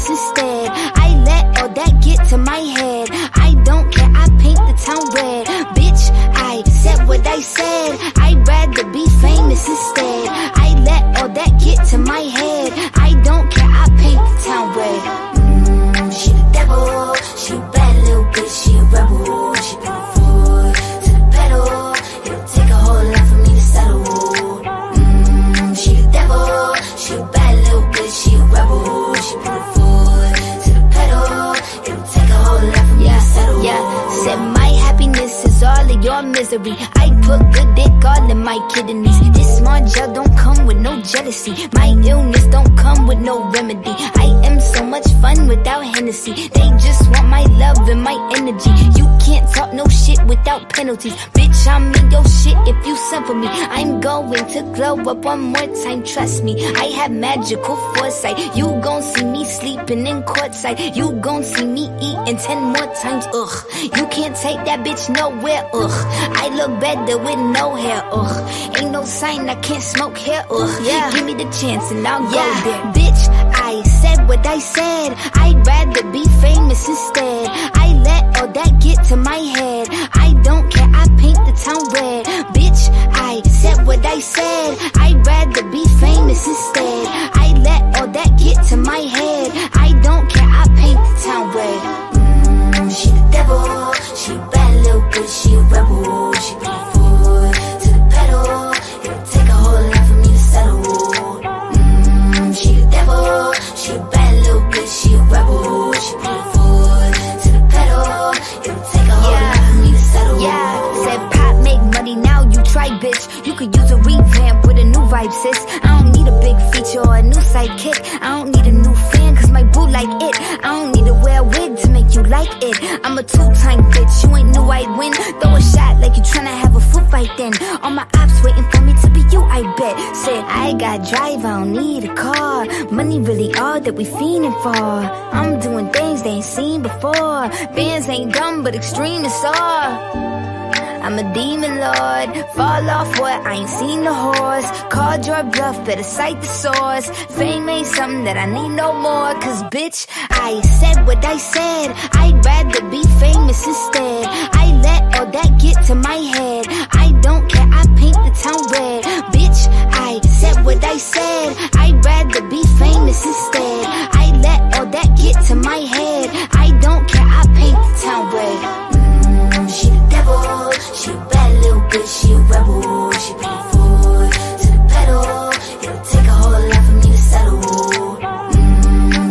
famous instead. I let all that get to my head. I don't care, I paint the town red. Bitch, I said what I said. I'd rather be famous instead. I let all that get to my head. I don't care, I paint the town red. She the devil, she a bad little bitch, she a rebel. She put her foot to the pedal. It'll take a whole lot for me to settle. She the devil, she a bad little bitch, she a rebel. She put her foot to the pedal. It'll take a whole lot for me to settle. Yeah, said my happiness is all of your misery. I put good dick all in my kidneys. This small gel don't come with no jealousy. My illness don't come with no remedy. I am so much fun without Hennessy. They just want my love and my energy. You can't talk no shit without penalties. Bitch, I'm in your shit if you send for me. I'm going to glow up one more time, trust me. I have magical foresight. You gon' see me sleeping in courtside. You gon' see me eating 10 more times, ugh. You can't take that bitch nowhere, ugh. I look better with no hair, ugh. Ain't no sign I can't smoke hair, ugh. Yeah, give me the chance and I'll go there. Bitch, I said what I said. I'd rather be famous instead. I let all that get to my head. I don't care, I paint the town red. Bitch, I said what I said. I'd rather be famous instead. I let all that get to my head. I don't care, I paint the town red. She the devil, she a bad little bitch, she a rebel. She put her foot to the pedal. It'll take a whole lot for me to settle. She the devil, she a bad little bitch, she a rebel. She put her foot to the pedal. It'll take a whole lot for me to settle. Yeah, said pop make money, now you try, bitch. You could use a revamp with a new vibe, sis. I don't need a big feature or a new sidekick. I don't need a new fan, cause my boo like it. I don't need to wear a wig to make you like it. I'm a two-time bitch, you ain't knew I'd win. Throw a shot like you tryna have a foot fight then. All my ops waiting for me to be you, I bet. Said I got drive, I don't need a car. Money really all that we fiending for. I'm doing things they ain't seen before. Bands ain't dumb but extreme is all. I'm a demon lord, fall off what, I ain't seen the horse. Called your bluff, better cite the source. Fame ain't something that I need no more. Cause bitch, I said what I said. I'd rather be famous instead. I let all that get to my head. I don't care, I paint the town red. Bitch, I said what I said. I'd rather be famous instead. I let all that get to my head. I don't care, I paint the town red. She the devil, she a bad little bitch, she a rebel. She put her foot to the pedal. It'll take a whole lot for me to settle.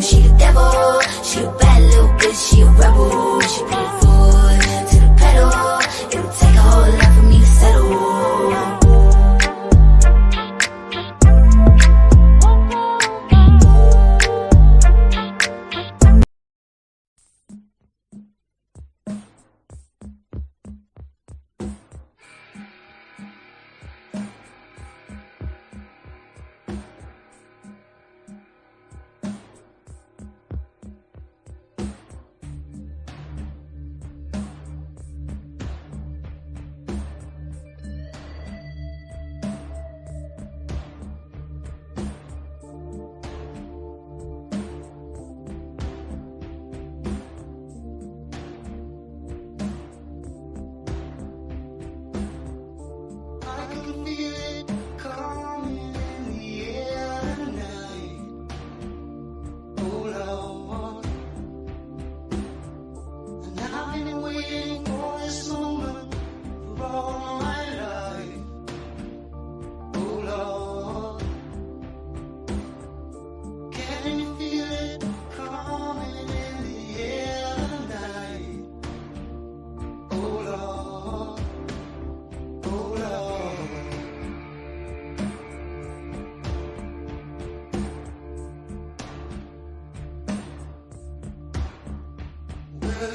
She the devil, she a bad little bitch, she a rebel. She put her foot to the pedal. It'll take a whole lot for me to settle.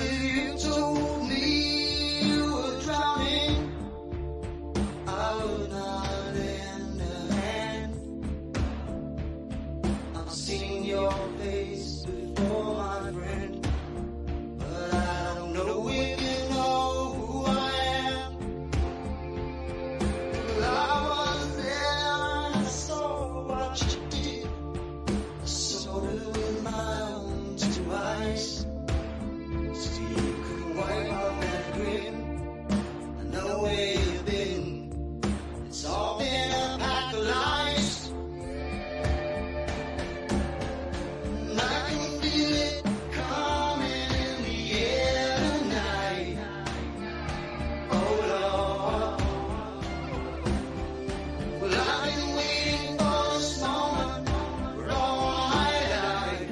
You told me you were drowning, I would not lend a hand. I've seen your face before, my friend, but I don't know if you know who I am. Well, I was there and I saw what you did. I saw it with my own nice. See, you couldn't wipe out that grin. I know where you've been. It's all been a pack of lies. And I can feel it coming in the air tonight. Oh Lord. Well, I've been waiting for this moment for all my life.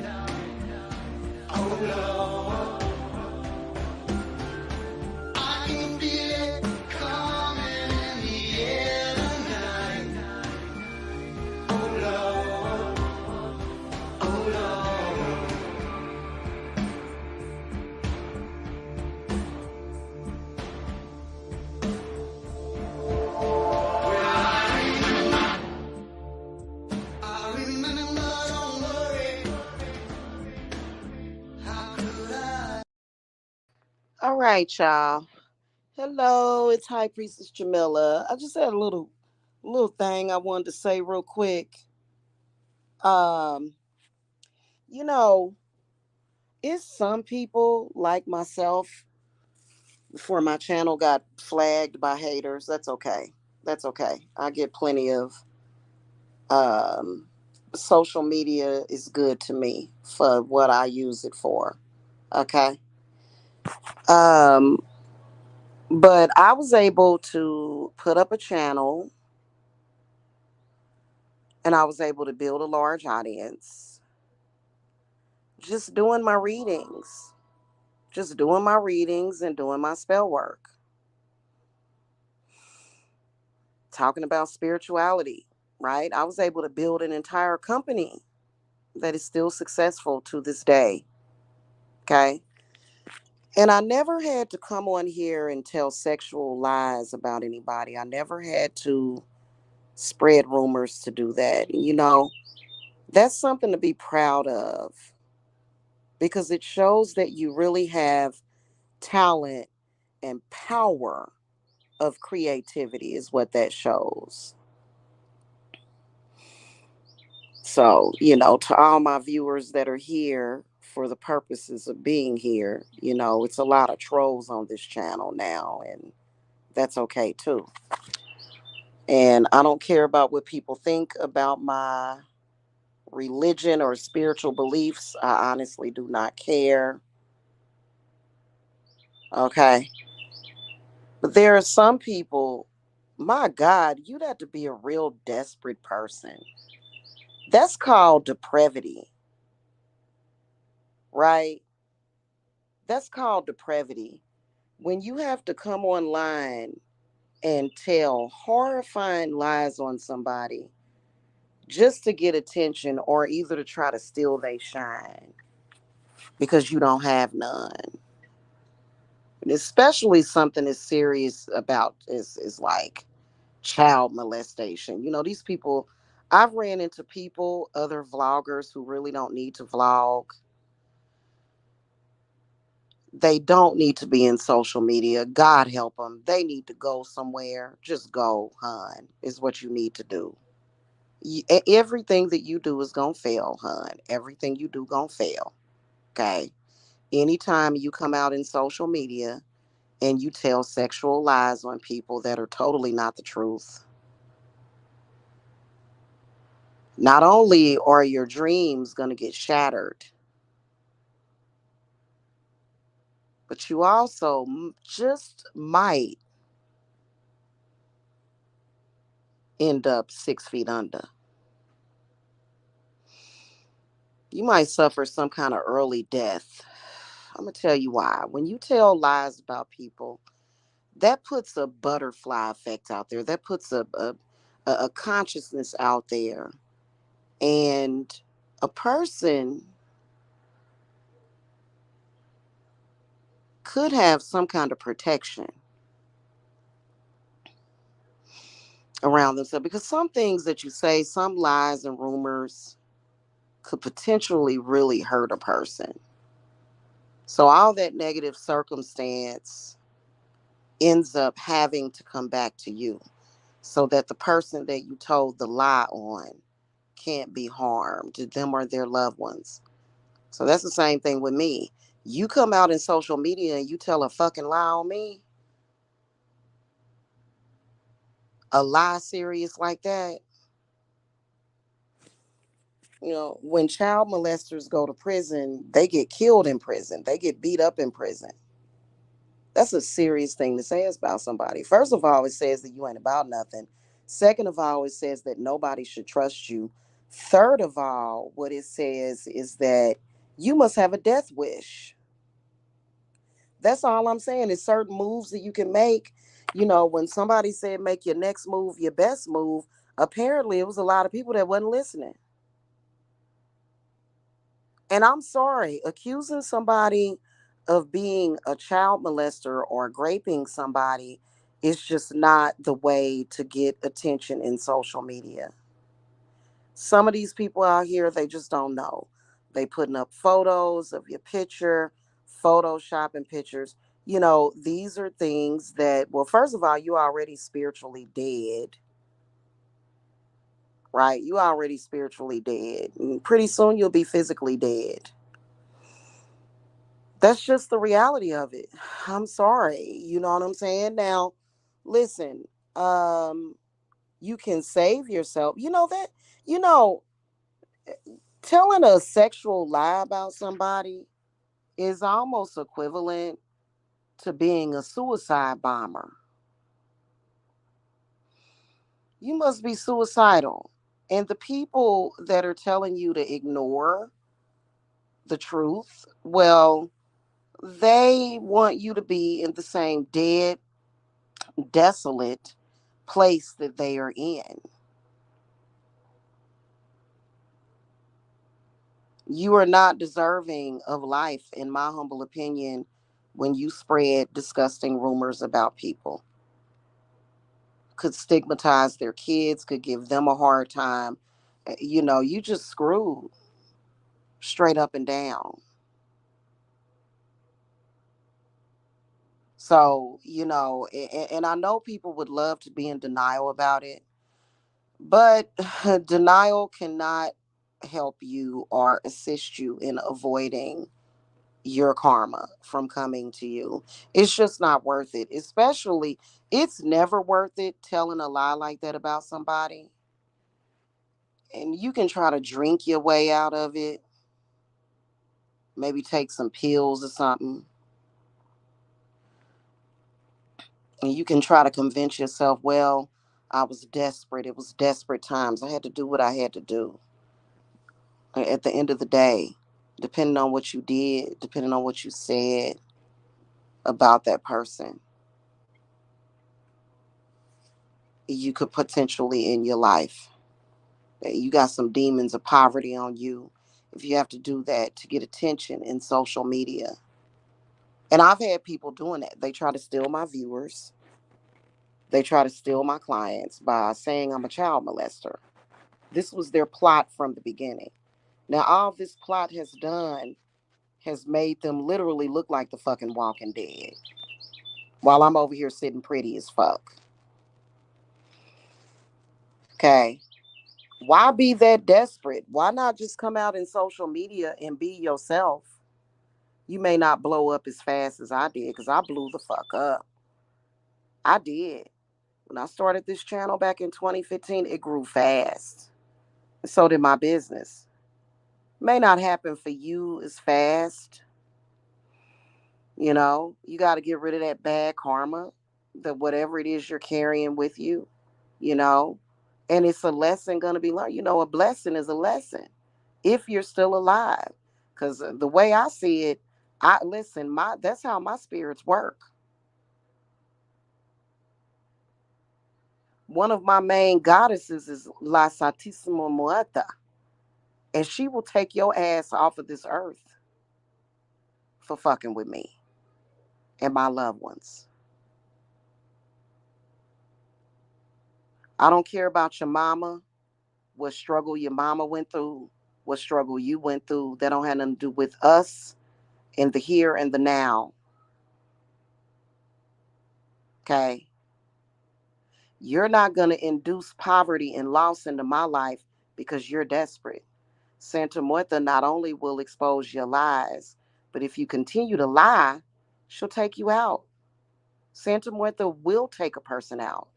Oh Lord. I can feel it coming in the air tonight. Oh Lord. Oh Lord. I remember, don't worry. How could I? All right, y'all. Hello, it's High Priestess Jamila. I just had a little thing I wanted to say real quick. Um, you know, it's some people like myself before my channel got flagged by haters. That's okay. That's okay. I get plenty of um social media is good to me for what I use it for. Okay. Um, but I was able to put up a channel and I was able to build a large audience just doing my readings, just doing my readings and doing my spell work, talking about spirituality, right? I was able to build an entire company that is still successful to this day, okay? And I never had to come on here and tell sexual lies about anybody. I never had to spread rumors to do that. That's something to be proud of because it shows that you really have talent and power of creativity is what that shows. So, to all my viewers that are here for the purposes of being here, it's a lot of trolls on this channel now, and that's okay too. And I don't care about what people think about my religion or spiritual beliefs. I honestly do not care. Okay. But there are some people, my God, you'd have to be a real desperate person. That's called depravity, right? That's called depravity. When you have to come online and tell horrifying lies on somebody just to get attention or either to try to steal their shine because you don't have none. And especially something as serious about is like child molestation. These people, I've ran into people, other vloggers who really don't need to vlog. They don't need to be in social media. God help them. They need to go somewhere. Just go, hun, is what you need to do. Everything that you do is going to fail, hun. Everything you do going to fail. Okay. Anytime you come out in social media and you tell sexual lies on people that are totally not the truth, not only are your dreams going to get shattered, but you also just might end up 6 feet under. You might suffer some kind of early death. I'm going to tell you why. When you tell lies about people, that puts a butterfly effect out there. That puts a consciousness out there. And a person could have some kind of protection around themselves because some things that you say, some lies and rumors could potentially really hurt a person. So all that negative circumstance ends up having to come back to you so that the person that you told the lie on can't be harmed, them or their loved ones. So that's the same thing with me. You come out in social media and you tell a fucking lie on me, a lie serious like that. When child molesters go to prison, they get killed in prison. They get beat up in prison. That's a serious thing to say about somebody. First of all, it says that you ain't about nothing. Second of all, it says that nobody should trust you. Third of all, what it says is that you must have a death wish. That's all I'm saying is certain moves that you can make. When somebody said make your next move your best move, apparently it was a lot of people that wasn't listening. And I'm sorry, accusing somebody of being a child molester or graping somebody is just not the way to get attention in social media. Some of these people out here, they just don't know. They putting up photos of your picture, photoshopping pictures. These are things that, well, first of all, you already spiritually dead, right? You already spiritually dead. And pretty soon you'll be physically dead. That's just the reality of it. I'm sorry. You know what I'm saying? Now, listen, um, you can save yourself. You know, telling a sexual lie about somebody is almost equivalent to being a suicide bomber. You must be suicidal. And the people that are telling you to ignore the truth, well, they want you to be in the same dead, desolate place that they are in. You are not deserving of life, in my humble opinion, when you spread disgusting rumors about people. Could stigmatize their kids, could give them a hard time. You just screwed straight up and down. So, and I know people would love to be in denial about it, but denial cannot help you or assist you in avoiding your karma from coming to you. It's just not worth it. Especially, it's never worth it telling a lie like that about somebody. And you can try to drink your way out of it, maybe take some pills or something. And you can try to convince yourself, well, I was desperate. It was desperate times. I had to do what I had to do. At the end of the day, depending on what you did, depending on what you said about that person, you could potentially end your life. You got some demons of poverty on you if you have to do that to get attention in social media. And I've had people doing that. They try to steal my viewers. They try to steal my clients by saying I'm a child molester. This was their plot from the beginning. Now, all this plot has done has made them literally look like the fucking Walking Dead while I'm over here sitting pretty as fuck. Okay. Why be that desperate? Why not just come out in social media and be yourself? You may not blow up as fast as I did because I blew the fuck up. I did. When I started this channel back in 2015, it grew fast. And so did my business. May not happen for you as fast. You got to get rid of that bad karma, that whatever it is you're carrying with you, you know, and it's a lesson going to be learned. A blessing is a lesson if you're still alive. Because the way I see it, I listen, that's how my spirits work. One of my main goddesses is La Santísima Muerta, and she will take your ass off of this earth for fucking with me and my loved ones. I don't care about your mama, what struggle your mama went through, what struggle you went through. That don't have nothing to do with us in the here and the now. Okay? You're not going to induce poverty and loss into my life because you're desperate. Santa Muerta not only will expose your lies, but if you continue to lie, she'll take you out. Santa Muerta will take a person out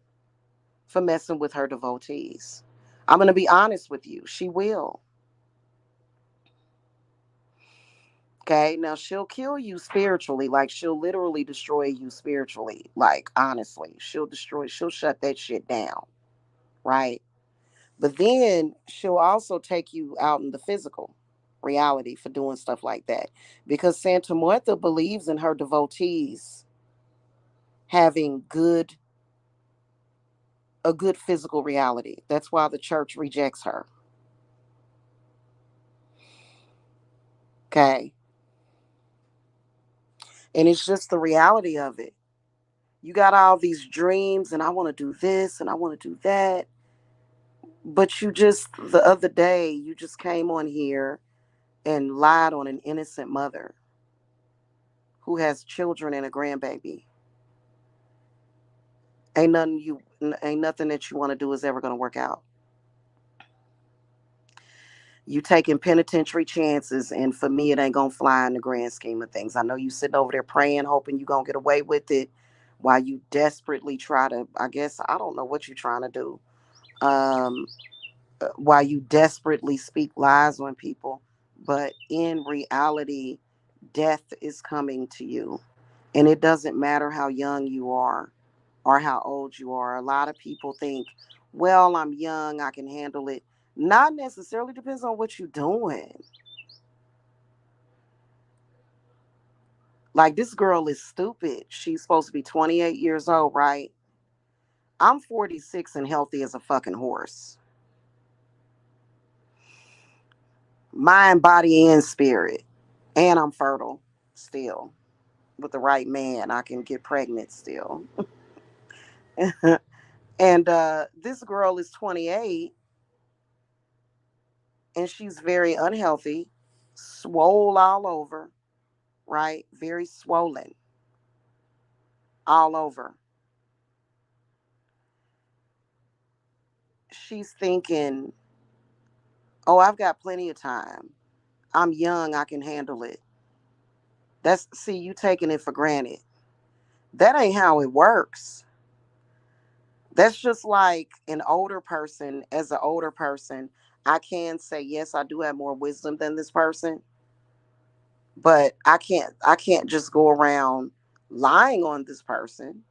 for messing with her devotees. I'm going to be honest with you. She will. Okay. Now she'll kill you spiritually. Like she'll literally destroy you spiritually. Like honestly, she'll shut that shit down. Right. But then she'll also take you out in the physical reality for doing stuff like that. Because Santa Muerta believes in her devotees having a good physical reality. That's why the church rejects her. Okay. And it's just the reality of it. You got all these dreams, and I want to do this and I want to do that. But you just, the other day, you just came on here and lied on an innocent mother who has children and a grandbaby. Ain't nothing that you want to do is ever going to work out. You taking penitentiary chances, and for me, it ain't gonna fly in the grand scheme of things. I know you sitting over there praying, hoping you gonna get away with it, while you desperately try to. I guess I don't know what you're trying to do. Um, while you desperately speak lies on people, but in reality, death is coming to you, and it doesn't matter how young you are or how old you are. A lot of people think, well, I'm young, I can handle it. Not necessarily, depends on what you're doing. Like this girl is stupid. She's supposed to be 28 years old, right? I'm 46 and healthy as a fucking horse. Mind, body, and spirit. And I'm fertile still. With the right man, I can get pregnant still. And this girl is 28 and she's very unhealthy, swole all over, right? Very swollen all over. She's thinking, oh, I've got plenty of time. I'm young, I can handle it. That's, see, you taking it for granted. That ain't how it works. That's just like an older person. As an older person, I can say, yes, I do have more wisdom than this person, but I can't just go around lying on this person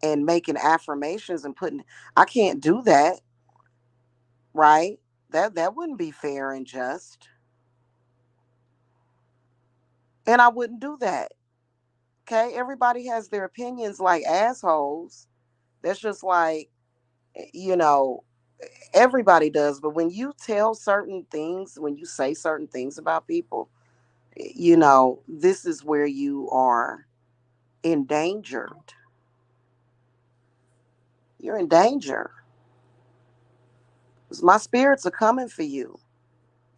and making affirmations and putting, I can't do that, right? That wouldn't be fair and just. And I wouldn't do that. Okay? Everybody has their opinions like assholes. That's just like, you know, everybody does. But when you tell certain things, when you say certain things about people, this is where you are endangered. You're in danger. 'Cause my spirits are coming for you.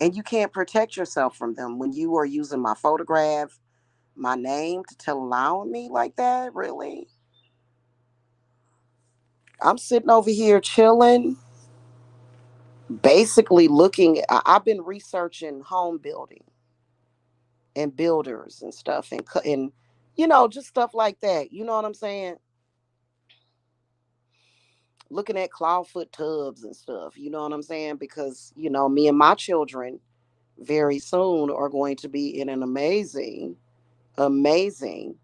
And you can't protect yourself from them when you are using my photograph, my name to tell a lie on me like that. Really? I'm sitting over here chilling, basically looking. I've been researching home building and builders and stuff, and just stuff like that. You know what I'm saying? Looking at clawfoot tubs and stuff. You know what I'm saying? Because me and my children very soon are going to be in an amazing, amazing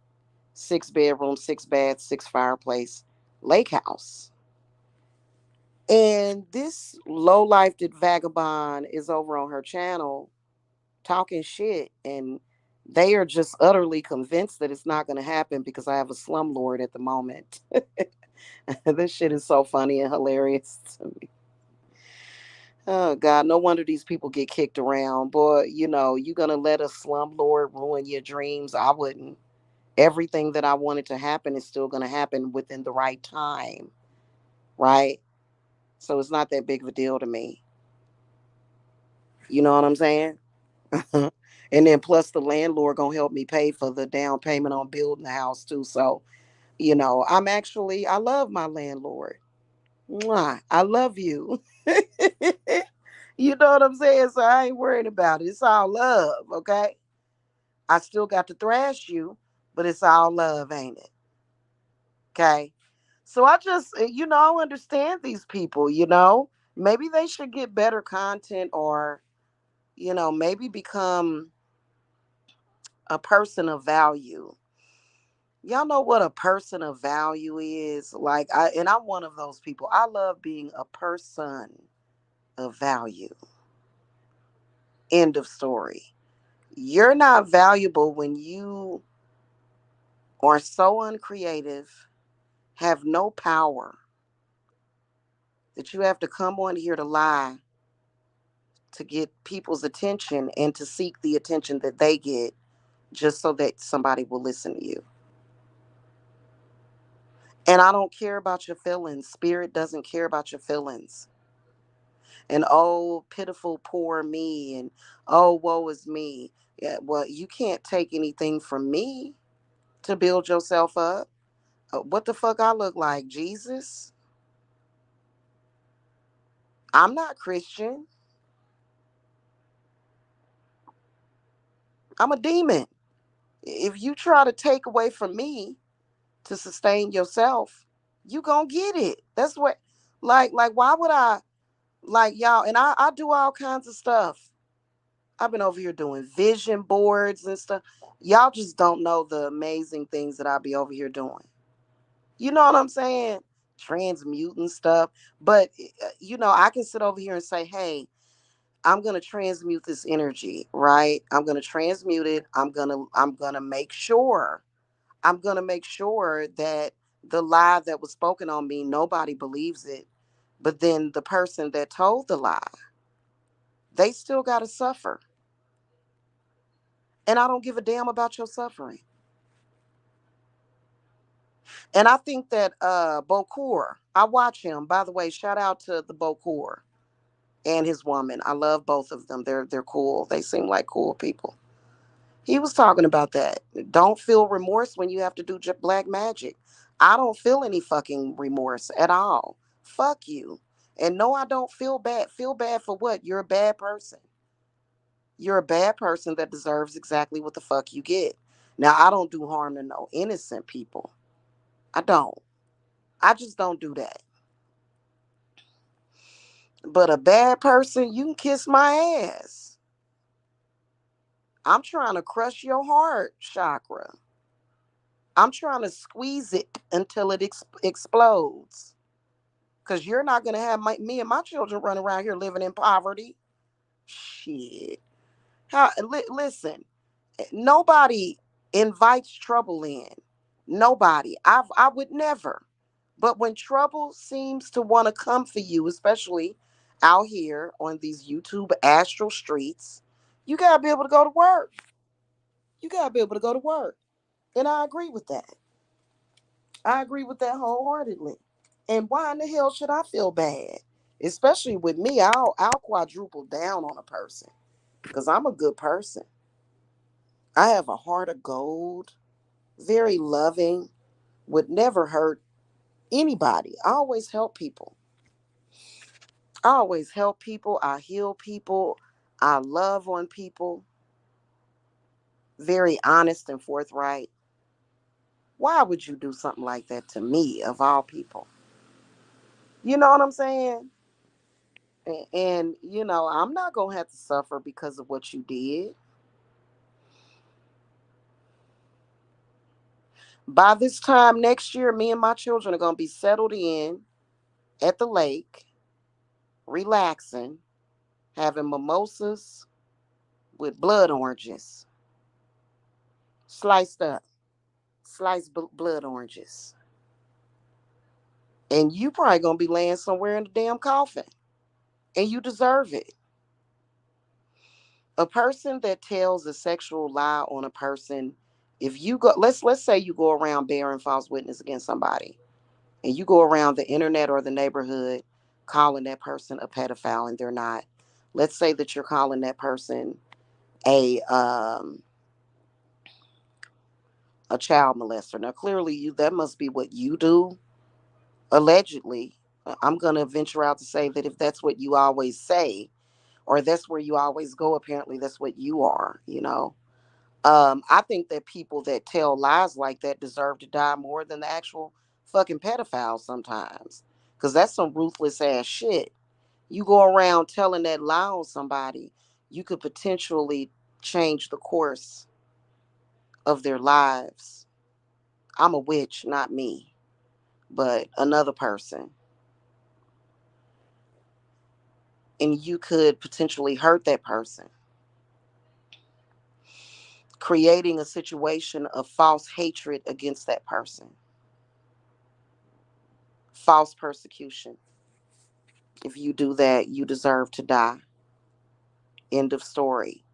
6 bedroom, 6 bath, 6 fireplace lake house. And this low life vagabond is over on her channel talking shit, and they are just utterly convinced that it's not going to happen because I have a slumlord at the moment. This shit is so funny and hilarious to me. Oh God, no wonder these people get kicked around. Boy, you gonna let a slumlord ruin your dreams? I wouldn't. Everything that I wanted to happen is still gonna happen within the right time, right? So it's not that big of a deal to me. You know what I'm saying? And then plus the landlord gonna help me pay for the down payment on building the house too. So, I love my landlord. Mwah, I love you. You know what I'm saying? So I ain't worried about it. It's all love, okay? I still got to thrash you, but it's all love, ain't it? Okay. So I just, I understand these people. Maybe they should get better content or, maybe become a person of value. Y'all know what a person of value is? And I'm one of those people. I love being a person of value. End of story. You're not valuable when you are so uncreative, have no power, that you have to come on here to lie to get people's attention and to seek the attention that they get just so that somebody will listen to you. And I don't care about your feelings. Spirit doesn't care about your feelings. And oh, pitiful, poor me, and oh, woe is me. Yeah, well, you can't take anything from me to build yourself up. What the fuck I look like? Jesus? I'm not Christian. I'm a demon. If you try to take away from me to sustain yourself, you gonna get it. That's what, like, why would I, like, y'all? And I do all kinds of stuff. I've been over here doing vision boards and stuff. Y'all just don't know the amazing things that I be over here doing. You know what I'm saying? Transmuting stuff. But I can sit over here and say, hey, I'm gonna transmute this energy, right? I'm gonna transmute it. I'm gonna make sure. I'm gonna make sure that the lie that was spoken on me, nobody believes it. But then the person that told the lie, they still gotta suffer. And I don't give a damn about your suffering. And I think that Bokur, I watch him. By the way, shout out to the Bokur and his woman. I love both of them. They're cool. They seem like cool people. He was talking about that. Don't feel remorse when you have to do black magic. I don't feel any fucking remorse at all. Fuck you. And no, I don't feel bad. Feel bad for what? You're a bad person. You're a bad person that deserves exactly what the fuck you get. Now, I don't do harm to no innocent people. I don't. I just don't do that. But a bad person, you can kiss my ass. I'm trying to crush your heart chakra. I'm trying to squeeze it until it explodes. Because you're not going to have me and my children run around here living in poverty. Shit. Listen, nobody invites trouble in. Nobody. I would never. But when trouble seems to want to come for you, especially out here on these YouTube astral streets, you got to be able to go to work. You got to be able to go to work. And I agree with that. I agree with that wholeheartedly. And why in the hell should I feel bad? Especially with me, I'll quadruple down on a person because I'm a good person. I have a heart of gold, very loving, would never hurt anybody. I always help people. I always help people. I heal people. I love on people. Very honest and forthright. Why would you do something like that to me, of all people? You know what I'm saying? And I'm not going to have to suffer because of what you did. By this time next year, me and my children are going to be settled in at the lake, relaxing, having mimosas with blood oranges, sliced up, sliced blood oranges. And you probably going to be laying somewhere in the damn coffin. And you deserve it. A person that tells a sexual lie on a person, if you go, let's say you go around bearing false witness against somebody, and you go around the internet or the neighborhood calling that person a pedophile and they're not. Let's say that you're calling that person a um a child molester. Now clearly that must be what you do, allegedly. I'm gonna venture out to say that if that's what you always say, or that's where you always go. Apparently, that's what you are, you know. I think that people that tell lies like that deserve to die more than the actual fucking pedophiles sometimes. Because that's some ruthless ass shit. You go around telling that lie on somebody, you could potentially change the course of their lives. I'm a witch, not me, but another person. And you could potentially hurt that person, creating a situation of false hatred against that person, false persecution. If you do that, you deserve to die. End of story.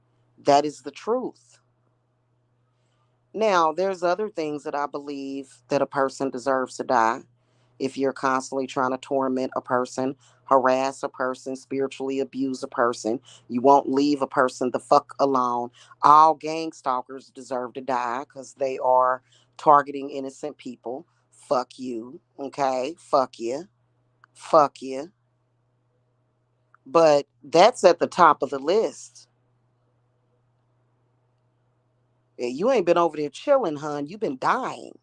That is the truth. Now, there's other things that I believe that a person deserves to die. If you're constantly trying to torment a person, harass a person, spiritually abuse a person, you won't leave a person the fuck alone. All gang stalkers deserve to die because they are targeting innocent people. Fuck you. Okay? Fuck you. Fuck you. But that's at the top of the list. Yeah, you ain't been over there chilling, hun. You've been dying.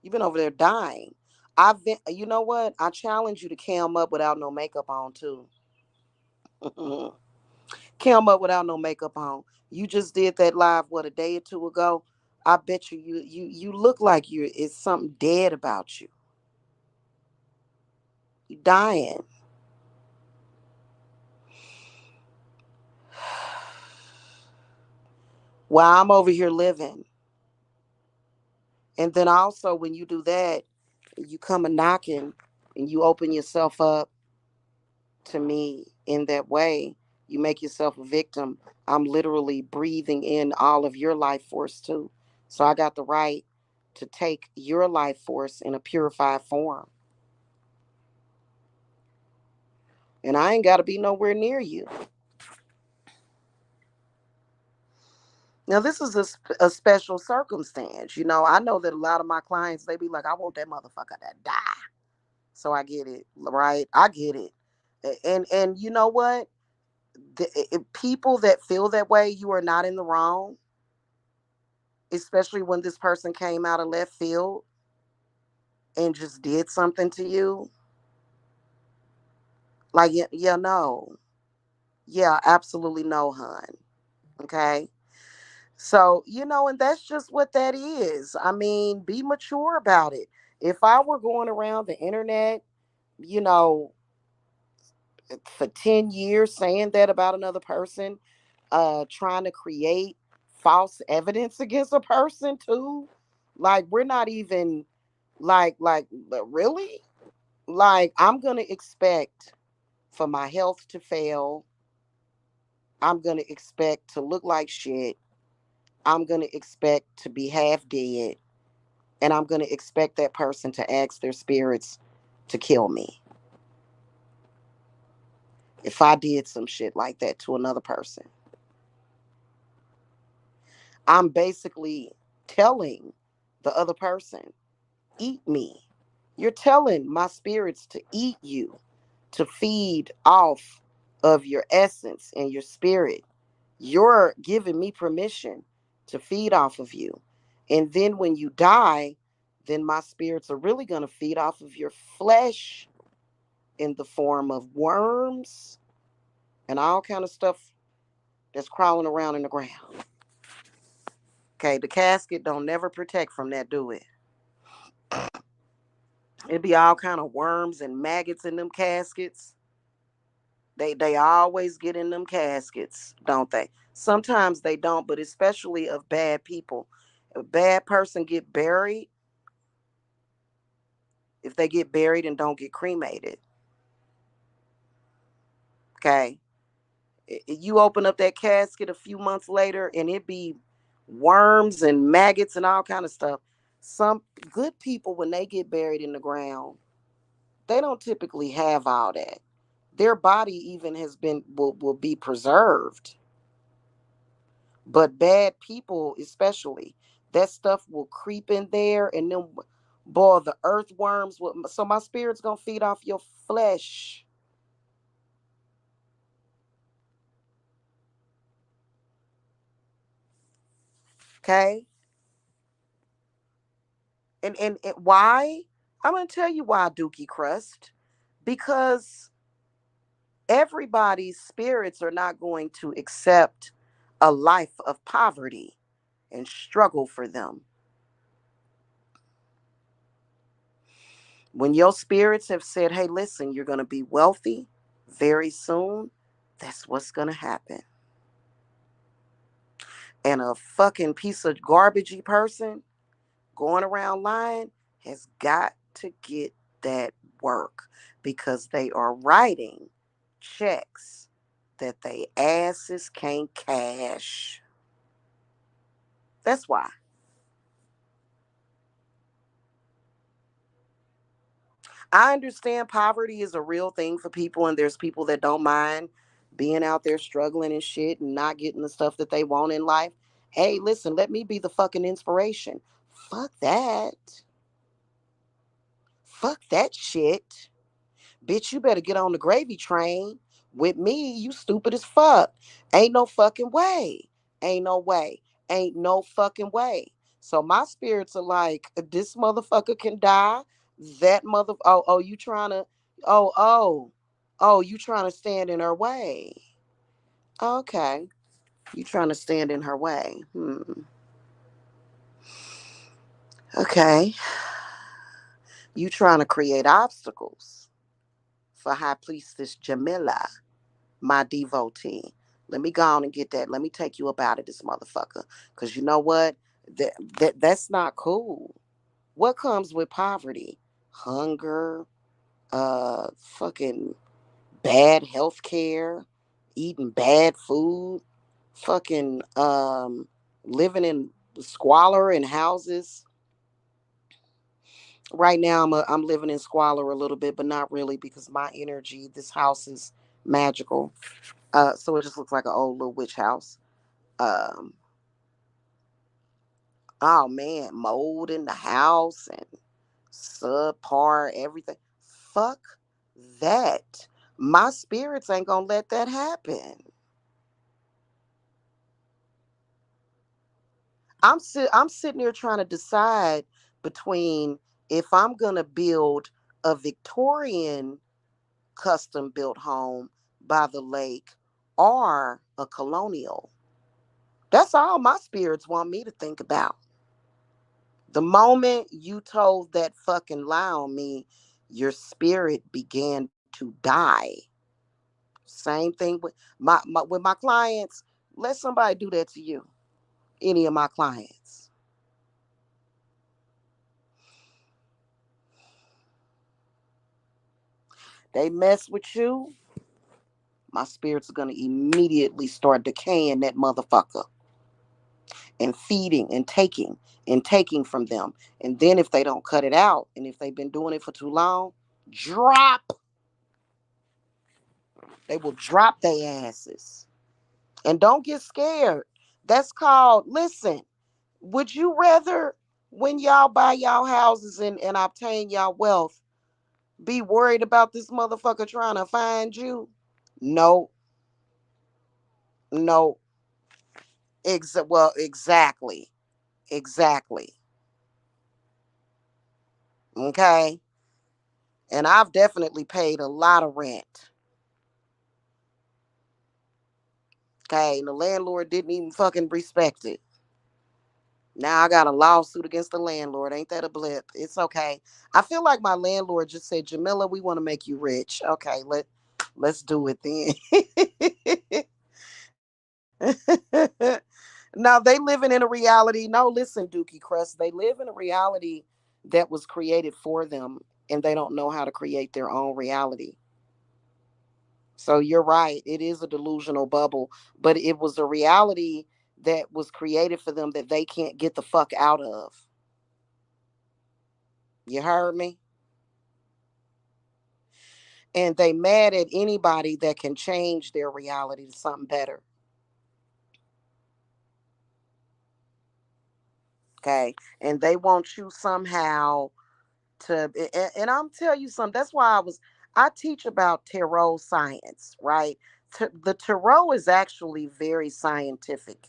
You've been over there dying. I've been, you know what? I challenge you to cam up without no makeup on, too. Cam up without no makeup on. You just did that live, what, a day or two ago? I bet you look like it's something dead about you. You dying. While I'm over here living. And then also when you do that, you come a knocking and you open yourself up to me in that way, you make yourself a victim. I'm literally breathing in all of your life force too. So I got the right to take your life force in a purified form. And I ain't got to be nowhere near you. Now, this is a special circumstance. You know, I know that a lot of my clients, they be like, I want that motherfucker to die. So I get it, right? I get it. And you know what? People that feel that way, you are not in the wrong, especially when this person came out of left field and just did something to you. Like, yeah, yeah, no. Yeah, absolutely no, hun. Okay. So, you know, and that's just what that is. I mean, be mature about it. If I were going around the internet, you know, for 10 years saying that about another person, trying to create false evidence against a person too, like we're not even really, like I'm gonna expect for my health to fail. I'm gonna expect to look like shit. I'm gonna expect to be half dead, and I'm gonna expect that person to ask their spirits to kill me if I did some shit like that to another person. I'm basically telling the other person, eat me. You're telling my spirits to eat you, to feed off of your essence and your spirit. You're giving me permission to feed off of you. And then when you die, then my spirits are really going to feed off of your flesh in the form of worms and all kind of stuff that's crawling around in the ground. Okay, the casket don't never protect from that, do it? It be all kind of worms and maggots in them caskets. They always get in them caskets, don't they? Sometimes they don't, but especially of bad people. If a bad person get buried, if they get buried and don't get cremated, okay? You open up that casket a few months later and it be worms and maggots and all kind of stuff. Some good people, when they get buried in the ground, they don't typically have all that. Their body even has been will be preserved. But bad people, especially, that stuff will creep in there, and then, boy, the earthworms will. So my spirit's gonna feed off your flesh. Okay. And why? I'm gonna tell you why, Dookie Crust. Because everybody's spirits are not going to accept a life of poverty and struggle for them. When your spirits have said, hey, listen, you're going to be wealthy very soon, that's what's going to happen. And a fucking piece of garbagey person going around lying has got to get that work because they are writing checks that they asses can't cash. That's why. I understand poverty is a real thing for people, and there's people that don't mind being out there struggling and shit and not getting the stuff that they want in life. Hey, listen, let me be the fucking inspiration. Fuck that. Fuck that shit. Bitch, you better get on the gravy train. With me, you stupid as fuck. Ain't no fucking way. Ain't no way. Ain't no fucking way. So my spirits are like, this motherfucker can die. That mother you trying to oh, oh, you trying to stand in her way. Okay. You trying to stand in her way. Okay. You trying to create obstacles for High Priestess Jamila, my devotee. Let me go on and get that. Let me take you up out of this motherfucker. Cause you know what? That's not cool. What comes with poverty? Hunger, fucking bad health care, eating bad food, fucking living in squalor in houses. Right now I'm living in squalor a little bit, but not really because my energy, this house is magical. So it just looks like an old little witch house. Um, oh man, mold in the house and subpar everything. Fuck that. My spirits ain't gonna let that happen. I'm sitting here trying to decide between if I'm gonna build a Victorian custom built home by the lake or a colonial. That's all my spirits want me to think about. The moment you told that fucking lie on me, your spirit began to die. Same thing with my clients. Let somebody do that to you. Any of my clients. They mess with you, my spirits are gonna immediately start decaying that motherfucker and feeding and taking from them. And then if they don't cut it out, and if they've been doing it for too long, drop. They will drop their asses. And don't get scared. That's called, listen, would you rather when y'all buy y'all houses and obtain y'all wealth be worried about this motherfucker trying to find you? No, no. Well, exactly. Exactly. Okay. And I've definitely paid a lot of rent. Okay. And the landlord didn't even fucking respect it. Now I got a lawsuit against the landlord. Ain't that a blip? It's okay. I feel like my landlord just said, Jamila, we want to make you rich. Okay, let's do it then. Now they living in a reality. No, listen, Dookie Crust. They live in a reality that was created for them, and they don't know how to create their own reality. So you're right. It is a delusional bubble, but it was a reality that was created for them that they can't get the fuck out of. You heard me? And they mad at anybody that can change their reality to something better. Okay. And they want you somehow to and I'm tell you something. That's why I teach about tarot science, right? The tarot is actually very scientific.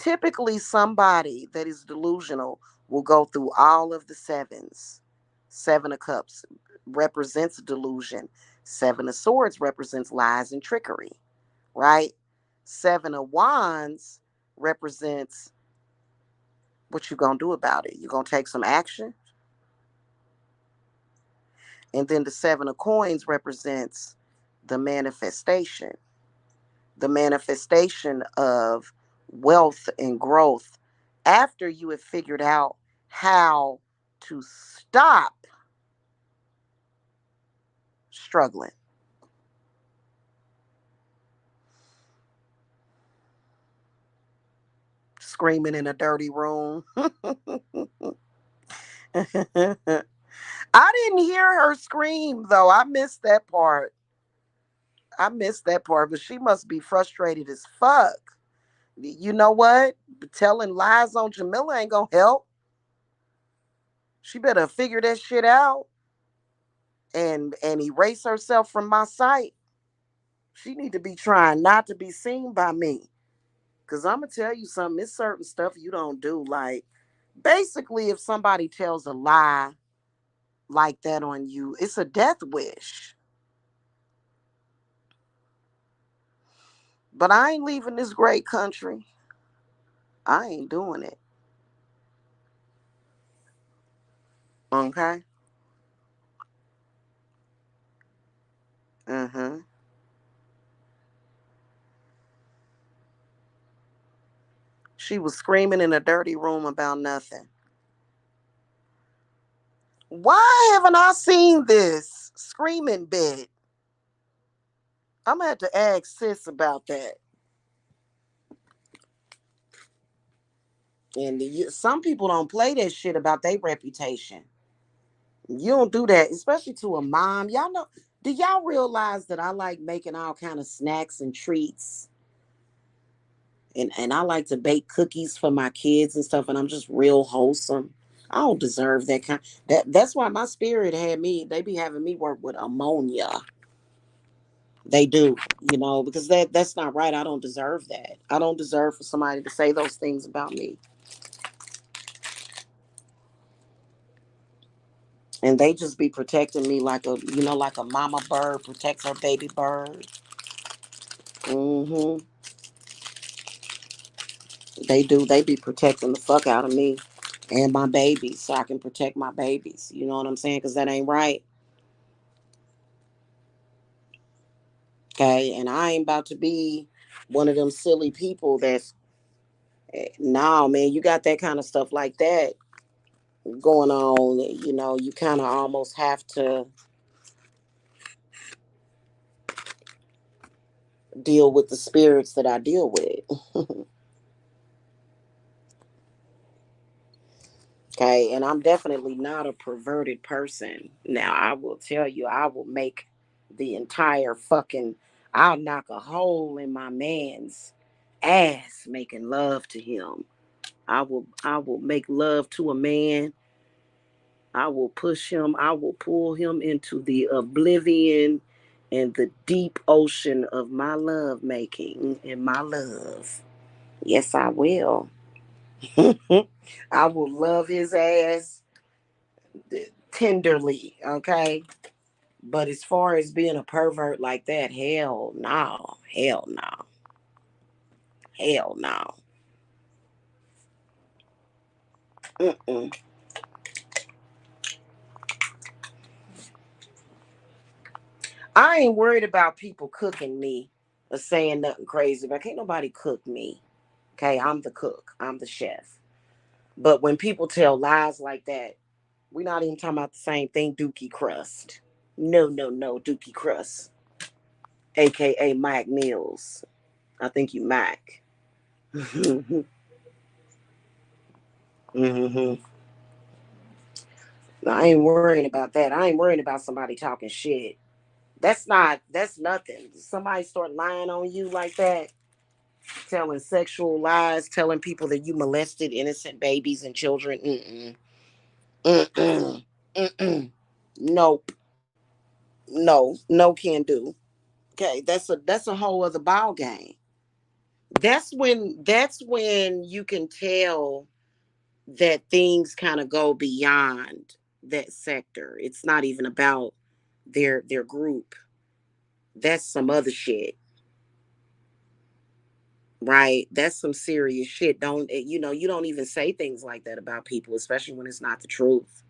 Typically, somebody that is delusional will go through all of the sevens. Seven of Cups represents delusion. Seven of Swords represents lies and trickery, right? Seven of Wands represents what you gonna do about it. You gonna take some action. And then the Seven of Coins represents the manifestation. The manifestation of wealth and growth after you have figured out how to stop struggling. Screaming in a dirty room. I didn't hear her scream though. I missed that part. I missed that part, but she must be frustrated as fuck. You know what? Telling lies on Jamila ain't gonna help. She better figure that shit out and erase herself from my sight. She need to be trying not to be seen by me. Cause I'm gonna tell you something. It's certain stuff you don't do. Like basically, if somebody tells a lie like that on you, it's a death wish. But I ain't leaving this great country. I ain't doing it. Okay. Mm-hmm. She was screaming in a dirty room about nothing. Why haven't I seen this screaming bit? I'm gonna have to ask sis about that. And some people don't play that shit about their reputation. You don't do that, especially to a mom. Y'all know? Do y'all realize that I like making all kind of snacks and treats, and I like to bake cookies for my kids and stuff, and I'm just real wholesome. I don't deserve that kind. That's why my spirit had me. They be having me work with ammonia. They do, because that's not right. I don't deserve that. I don't deserve for somebody to say those things about me. And they just be protecting me like like a mama bird protects her baby bird. Hmm. They do. They be protecting the fuck out of me and my babies, so I can protect my babies. You know what I'm saying? Because that ain't right. Okay, and I ain't about to be one of them silly people that's no, man. You got that kind of stuff like that going on. You kind of almost have to deal with the spirits that I deal with. Okay, and I'm definitely not a perverted person. Now, I will tell you, I will make the entire fucking, I'll knock a hole in my man's ass making love to him. I will make love to a man. I will push him, I will pull him into the oblivion and the deep ocean of my love making and my love. Yes, I will. I will love his ass tenderly, okay? But as far as being a pervert like that, hell no. Hell no. Hell no. Mm-mm. I ain't worried about people cooking me or saying nothing crazy, but can't nobody cook me. Okay, I'm the cook. I'm the chef. But when people tell lies like that, we're not even talking about the same thing, Dookie Crust. No, no, no, Dookie Crust. AKA Mike Mills. I think you Mike. Mm-hmm. I ain't worrying about that. I ain't worrying about somebody talking shit. That's nothing. Somebody start lying on you like that, telling sexual lies, telling people that you molested innocent babies and children. Mm-mm. Mm-mm. Mm-mm. Nope. No. No can do. Okay, that's a whole other ball game. That's when you can tell that things kind of go beyond that sector. It's not even about their group. That's some other shit, right? That's some serious shit. Don't you don't even say things like that about people, especially when it's not the truth.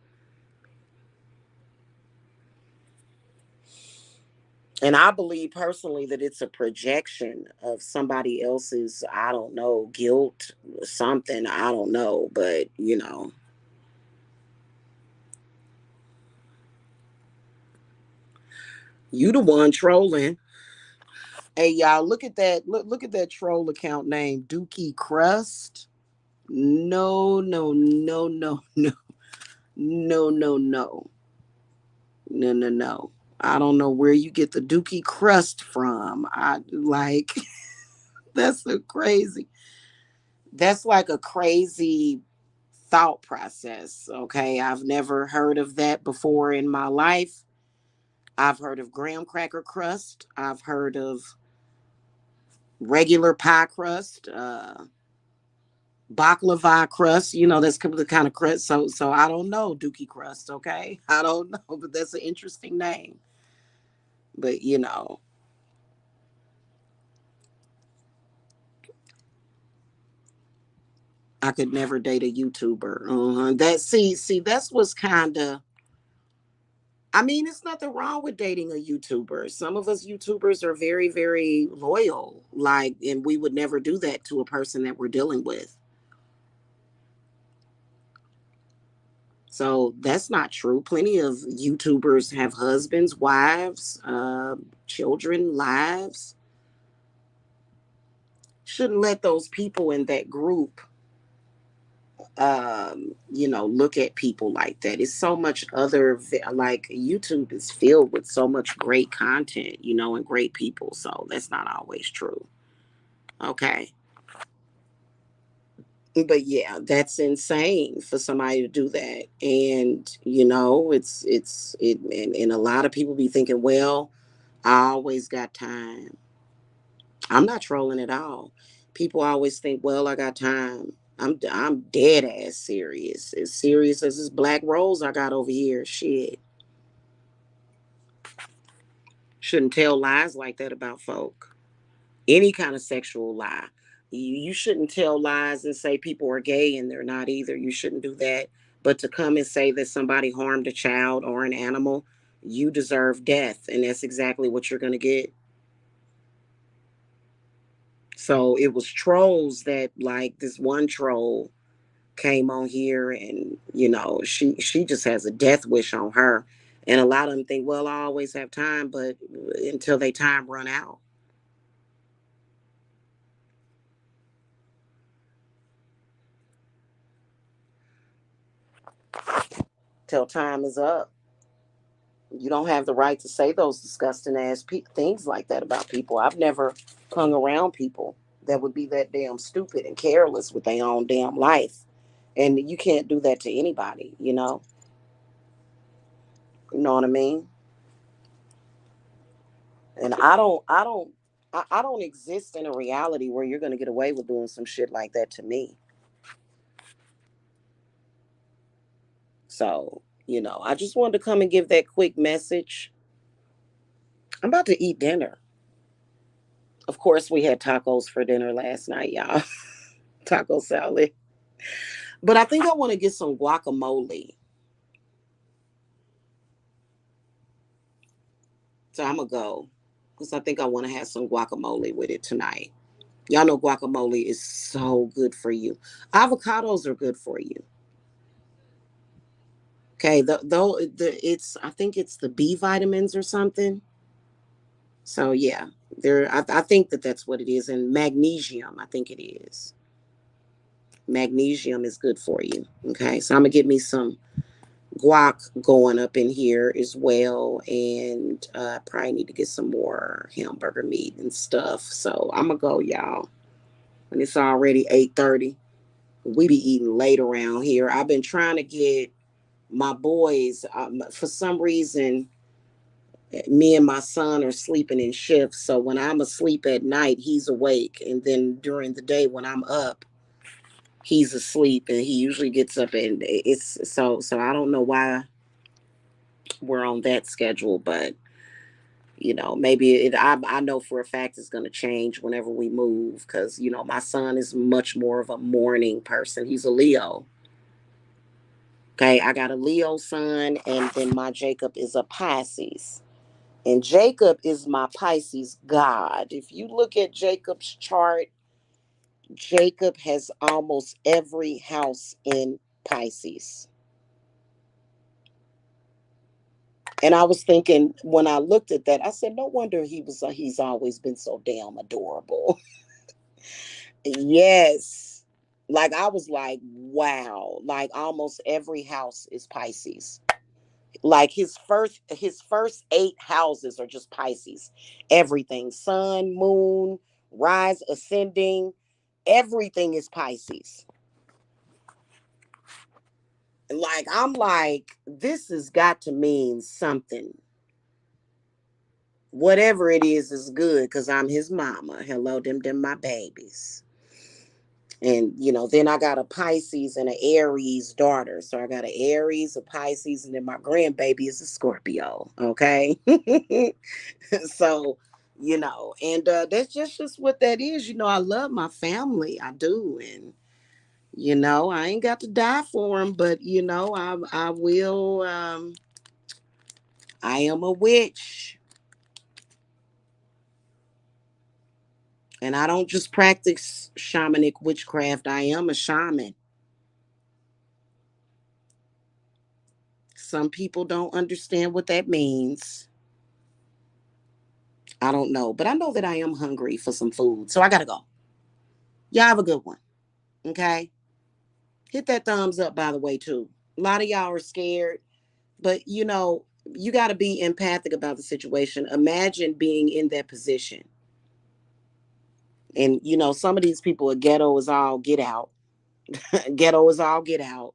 And I believe personally that it's a projection of somebody else's, I don't know, guilt, something, I don't know, but you the one trolling. Hey y'all, look at that. Look at that troll account name, Dookie Crust. No, no, no, no, no, no, no, no, no, no, no. I don't know where you get the Dookie Crust from. I like that's a crazy. That's like a crazy thought process. Okay, I've never heard of that before in my life. I've heard of graham cracker crust. I've heard of regular pie crust. Baklava crust. That's the kind of crust. So I don't know Dookie crust. Okay, I don't know, but that's an interesting name. But I could never date a YouTuber. That see that's what's kind of. I mean, it's nothing wrong with dating a YouTuber. Some of us YouTubers are very, very loyal, like, and we would never do that to a person that we're dealing with. So that's not true. Plenty of YouTubers have husbands, wives, children, lives. Shouldn't let those people in that group, look at people like that. It's so much like YouTube is filled with so much great content, and great people. So that's not always true. Okay. But yeah, that's insane for somebody to do that. And and a lot of people be thinking, well, I always got time. I'm not trolling at all. People always think, well, I got time. I'm dead ass serious. As serious as this black rose I got over here. Shit. Shouldn't tell lies like that about folk. Any kind of sexual lie. You shouldn't tell lies and say people are gay and they're not either. You shouldn't do that. But to come and say that somebody harmed a child or an animal, you deserve death. And that's exactly what you're going to get. So it was trolls that, like, this one troll came on here and, she just has a death wish on her. And a lot of them think, well, I always have time, but until they time run out. Till time is up. You don't have the right to say those disgusting ass things like that about people. I've never hung around people that would be that damn stupid and careless with their own damn life. And you can't do that to anybody, you know? You know what I mean? And I don't exist in a reality where you're gonna get away with doing some shit like that to me. So, I just wanted to come and give that quick message. I'm about to eat dinner. Of course, we had tacos for dinner last night, y'all. Taco salad. But I think I want to get some guacamole. So I'm going to go because I think I want to have some guacamole with it tonight. Y'all know guacamole is so good for you. Avocados are good for you. Okay, though it's I think it's the B vitamins or something. So yeah, I think that's what it is, and magnesium. I think it is. Magnesium is good for you. Okay, so I'm gonna get me some guac going up in here as well, and probably need to get some more hamburger meat and stuff. So I'm gonna go, y'all. And it's already 8:30. We be eating late around here. I've been trying to get my boys. For some reason, Me and my son are sleeping in shifts. So when I'm asleep at night, he's awake. And then during the day when I'm up, he's asleep, and he usually gets up, and it's so I don't know why we're on that schedule, but maybe I know for a fact it's going to change whenever we move, because my son is much more of a morning person. He's a Leo. Okay, I got a Leo son, and then my Jacob is a Pisces. And Jacob is my Pisces god. If you look at Jacob's chart, Jacob has almost every house in Pisces. And I was thinking when I looked at that, I said, no wonder he's always been so damn adorable. Yes. Like I was like, wow. Like almost every house is Pisces. Like his first 8 houses are just Pisces. Everything. Sun, moon, rise, ascending, everything is Pisces. Like I'm like, this has got to mean something. Whatever it is good because I'm his mama. Hello, them my babies. And then I got a Pisces and an Aries daughter. So I got an Aries, a Pisces, and then my grandbaby is a Scorpio. Okay. So, and that's just what that is. I love my family. I do. And I ain't got to die for them, but I will. I am a witch. And I don't just practice shamanic witchcraft. I am a shaman. Some people don't understand what that means. I don't know. But I know that I am hungry for some food. So I got to go. Y'all have a good one. Okay. Hit that thumbs up, by the way, too. A lot of y'all are scared. But, you got to be empathic about the situation. Imagine being in that position. And, some of these people are ghetto as all get out. Ghetto as all get out.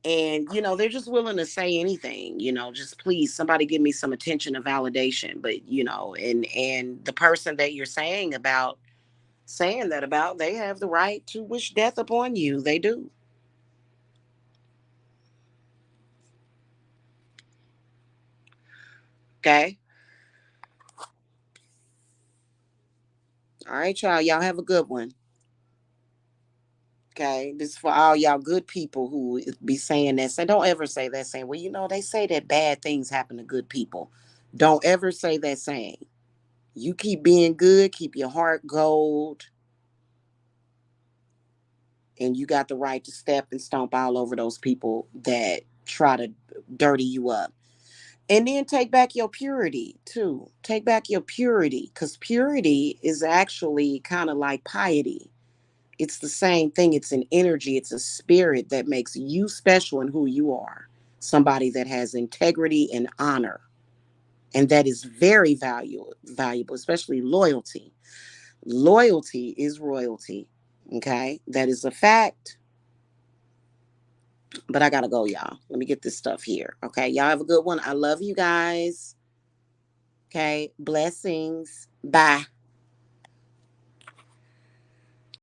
And they're just willing to say anything, just please somebody give me some attention and validation. But and the person that you're saying that about, they have the right to wish death upon you. They do. Okay. All right, y'all have a good one. Okay, this is for all y'all good people who be saying that. Say, don't ever say that saying. Well, they say that bad things happen to good people. Don't ever say that saying. You keep being good, keep your heart gold, and you got the right to step and stomp all over those people that try to dirty you up. And then take back your purity too. Take back your purity, because purity is actually kind of like piety. It's the same thing. It's an energy, it's a spirit that makes you special in who you are. Somebody that has integrity and honor. And that is very valuable, especially loyalty. Loyalty is royalty. Okay? That is a fact. But I gotta go, y'all. Let me get this stuff here. Okay. Y'all have a good one. I love you guys. Okay. Blessings. Bye.